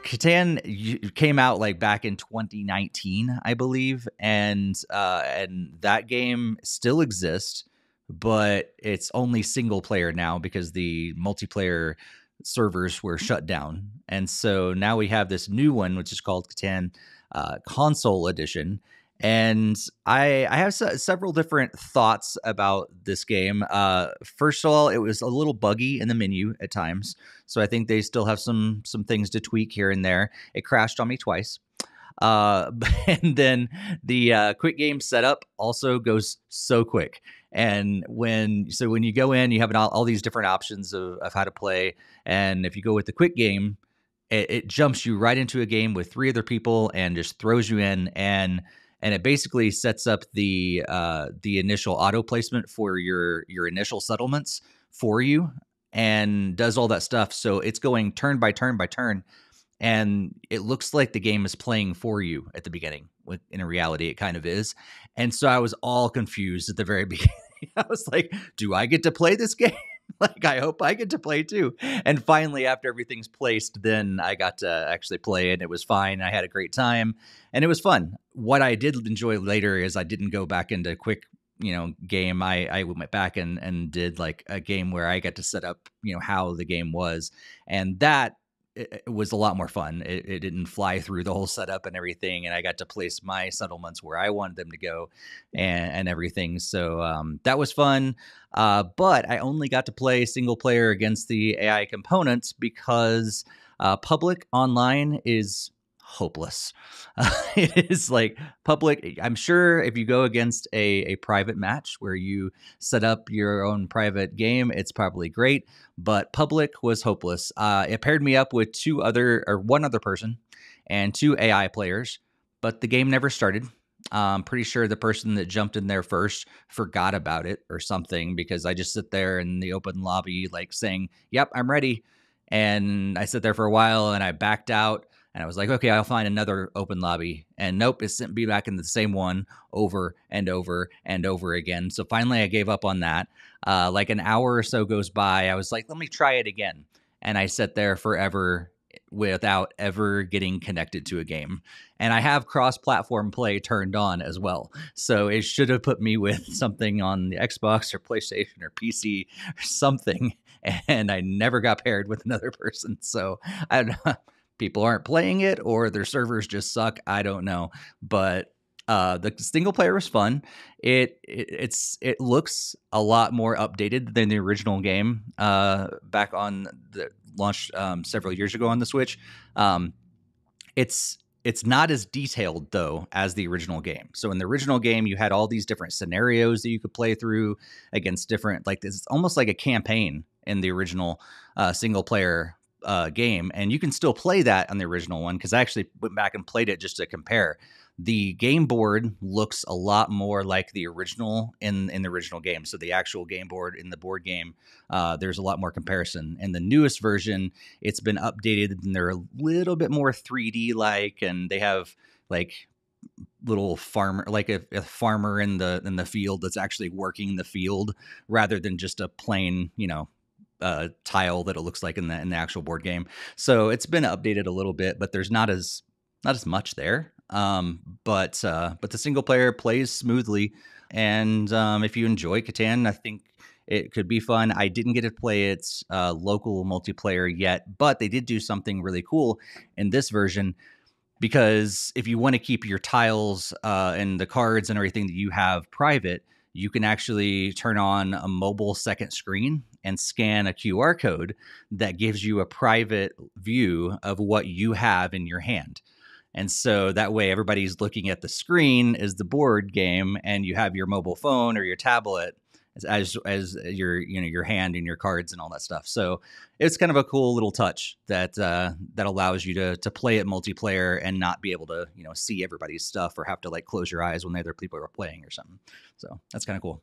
Catan came out like back in 2019, I believe, and that game still exists, but it's only single player now because the multiplayer servers were shut down, and so now we have this new one, which is called Catan Console Edition. And I have several different thoughts about this game. First of all, it was a little buggy in the menu at times, so I think they still have some things to tweak here and there. It crashed on me twice. And then the quick game setup also goes so quick. And when you go in, you have all these different options of how to play. And if you go with the quick game, it jumps you right into a game with 3 other people and just throws you in, and it basically sets up the initial auto placement for your initial settlements for you and does all that stuff. So it's going turn by turn by turn, and it looks like the game is playing for you at the beginning. In reality, it kind of is. And so I was all confused at the very beginning. I was like, do I get to play this game? Like, I hope I get to play too. And finally, after everything's placed, then I got to actually play, and it was fine. I had a great time, and it was fun. What I did enjoy later is I didn't go back into quick, game. I went back and did like a game where I got to set up, how the game was. And that it was a lot more fun. It didn't fly through the whole setup and everything, and I got to place my settlements where I wanted them to go and everything. So that was fun. But I only got to play single player against the AI components because public online is hopeless. It is like public. I'm sure if you go against a private match where you set up your own private game, it's probably great, but public was hopeless. It paired me up with one other person and 2 AI players, but the game never started. I'm pretty sure the person that jumped in there first forgot about it or something, because I just sit there in the open lobby like saying, yep, I'm ready. And I sit there for a while and I backed out. And I was like, okay, I'll find another open lobby. And nope, it sent me back in the same one over and over and over again. So finally I gave up on that. Like an hour or so goes by. I was like, let me try it again. And I sat there forever without ever getting connected to a game. And I have cross-platform play turned on as well. So it should have put me with something on the Xbox or PlayStation or PC or something. And I never got paired with another person. So I don't know. People aren't playing it, or their servers just suck. I don't know, but the single player was fun. It looks a lot more updated than the original game back on the launch several years ago on the Switch. It's not as detailed though as the original game. So in the original game, you had all these different scenarios that you could play through against different, like it's almost like a campaign in the original single player game, and you can still play that on the original one, because I actually went back and played it just to compare. The game board looks a lot more like the original in the original game. So the actual game board in the board game, there's a lot more comparison. In the newest version, it's been updated and they're a little bit more 3D like, and they have like little farmer, like a farmer in the field that's actually working the field rather than just a plain, tile that it looks like in the actual board game. So it's been updated a little bit, but there's not as much there. But the single player plays smoothly, and if you enjoy Catan, I think it could be fun. I didn't get to play its local multiplayer yet, but they did do something really cool in this version, because if you want to keep your tiles and the cards and everything that you have private, you can actually turn on a mobile second screen and scan a QR code that gives you a private view of what you have in your hand. And so that way everybody's looking at the screen as the board game, and you have your mobile phone or your tablet as your hand and your cards and all that stuff. So it's kind of a cool little touch that allows you to play it multiplayer and not be able to see everybody's stuff or have to like close your eyes when other people are playing or something. So that's kind of cool.